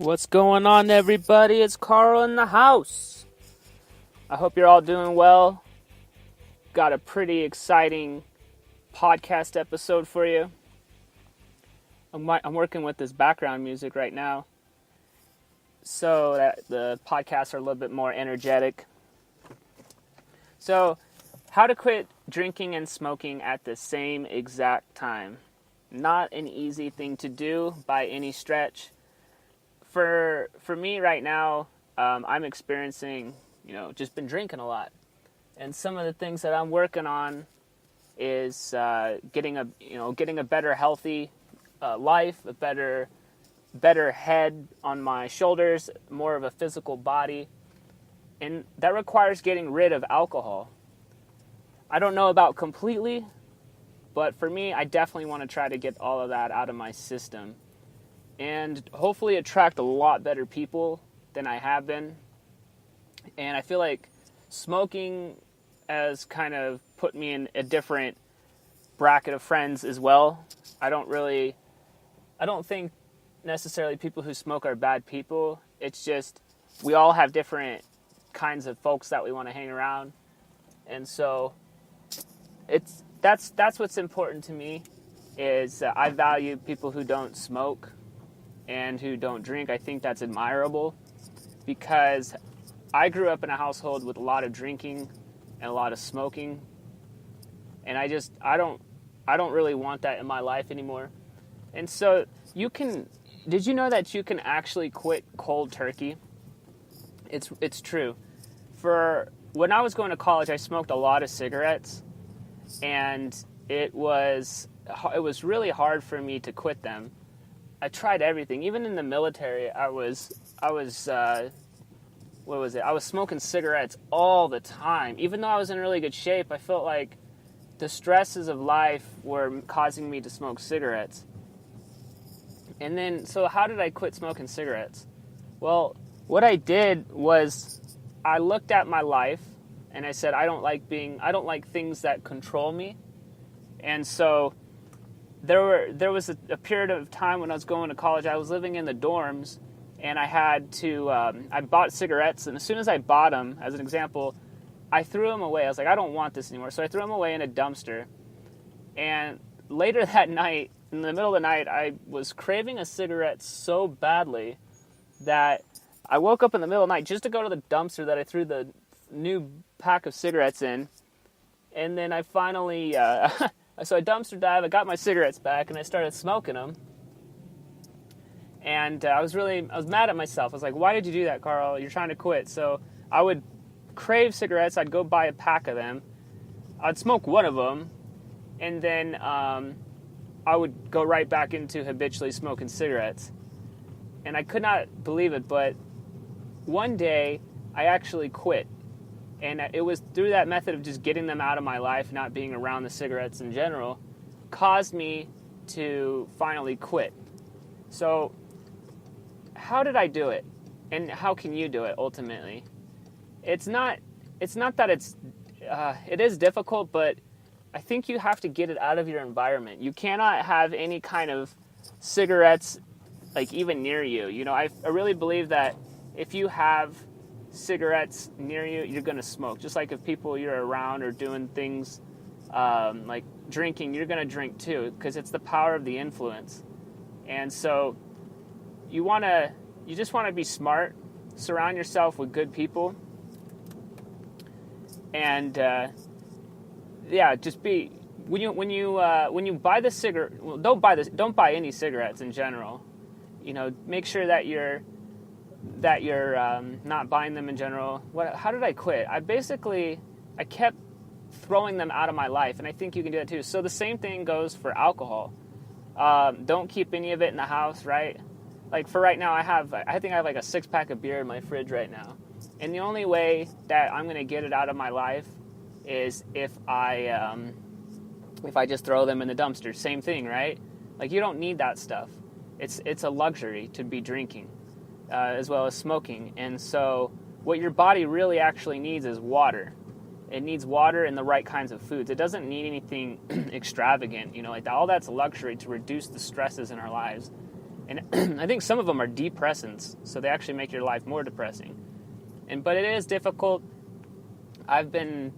What's going on, everybody? It's Carl in the house. I hope you're all doing well. Got a pretty exciting podcast episode for you. I'm working with this background music right now so that the podcasts are a little bit more energetic. So, how to quit drinking and smoking at the same exact time. Not an easy thing to do by any stretch. For me right now, I'm experiencing, just been drinking a lot. And some of the things that I'm working on is getting a better healthy life, a better head on my shoulders, more of a physical body. And that requires getting rid of alcohol. I don't know about completely, but for me, I definitely want to try to get all of that out of my system. And hopefully attract a lot better people than I have been. And I feel like smoking has kind of put me in a different bracket of friends as well. I don't think necessarily people who smoke are bad people. It's just we all have different kinds of folks that we want to hang around. And so that's what's important to me is I value people who don't smoke and who don't drink. I think that's admirable because I grew up in a household with a lot of drinking and a lot of smoking, and I don't really want that in my life anymore. And so did you know that you can actually quit cold turkey? It's true. When I was going to college, I smoked a lot of cigarettes, and it was really hard for me to quit them. I tried everything. Even in the military, I was smoking cigarettes all the time. Even though I was in really good shape, I felt like the stresses of life were causing me to smoke cigarettes. And then, so how did I quit smoking cigarettes? Well, what I did was I looked at my life and I said, I don't like things that control me. And so there was a period of time when I was going to college, I was living in the dorms, and I had to, I bought cigarettes, and as soon as I bought them, as an example, I threw them away. I was like, I don't want this anymore. So I threw them away in a dumpster. And later that night, in the middle of the night, I was craving a cigarette so badly that I woke up in the middle of the night just to go to the dumpster that I threw the new pack of cigarettes in. And then I finally, so I dumpster dive, I got my cigarettes back, and I started smoking them. And I was mad at myself. I was like, why did you do that, Carl? You're trying to quit. So I would crave cigarettes. I'd go buy a pack of them. I'd smoke one of them. And then I would go right back into habitually smoking cigarettes. And I could not believe it, but one day I actually quit. And it was through that method of just getting them out of my life, not being around the cigarettes in general, caused me to finally quit. So how did I do it? And how can you do it ultimately? It's not that it is difficult, but I think you have to get it out of your environment. You cannot have any kind of cigarettes like even near you. I really believe that if you have cigarettes near you, you're going to smoke. Just like if people you're around are doing things like drinking, you're going to drink too, because it's the power of the influence. And so you just want to be smart, surround yourself with good people, and just be when you buy the cigarette. Well, don't buy any cigarettes in general. Make sure that you're not buying them in general. How did I quit? I kept throwing them out of my life, and I think you can do that too. So the same thing goes for alcohol. Don't keep any of it in the house, right? Like for right now, I think I have like a 6-pack of beer in my fridge right now. And the only way that I'm going to get it out of my life is if I just throw them in the dumpster. Same thing, right? Like you don't need that stuff. It's a luxury to be drinking. As well as smoking. And so what your body really actually needs is water. It needs water and the right kinds of foods. It doesn't need anything extravagant, like all that's luxury to reduce the stresses in our lives. And I think some of them are depressants, so they actually make your life more depressing. But it is difficult. I've been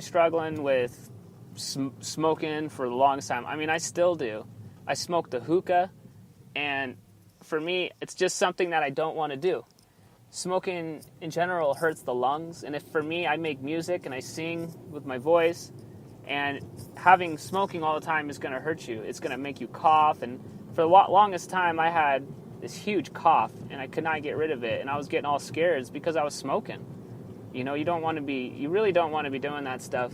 struggling with smoking for the longest time. I mean, I still do. I smoke the hookah, and for me, it's just something that I don't want to do. Smoking in general hurts the lungs, and if for me, I make music and I sing with my voice, and having smoking all the time is going to hurt you. It's going to make you cough, and for the longest time, I had this huge cough, and I could not get rid of it, and I was getting all scared. It's because I was smoking. You know, you really don't want to be doing that stuff.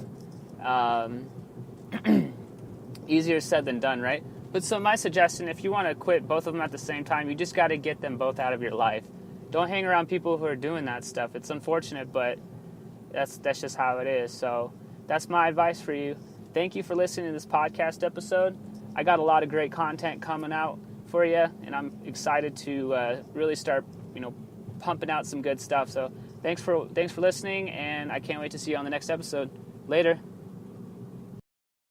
Easier said than done, right? But so my suggestion, if you want to quit both of them at the same time, you just got to get them both out of your life. Don't hang around people who are doing that stuff. It's unfortunate, but that's just how it is. So that's my advice for you. Thank you for listening to this podcast episode. I got a lot of great content coming out for you, and I'm excited to really start, pumping out some good stuff. So thanks for listening, and I can't wait to see you on the next episode. Later.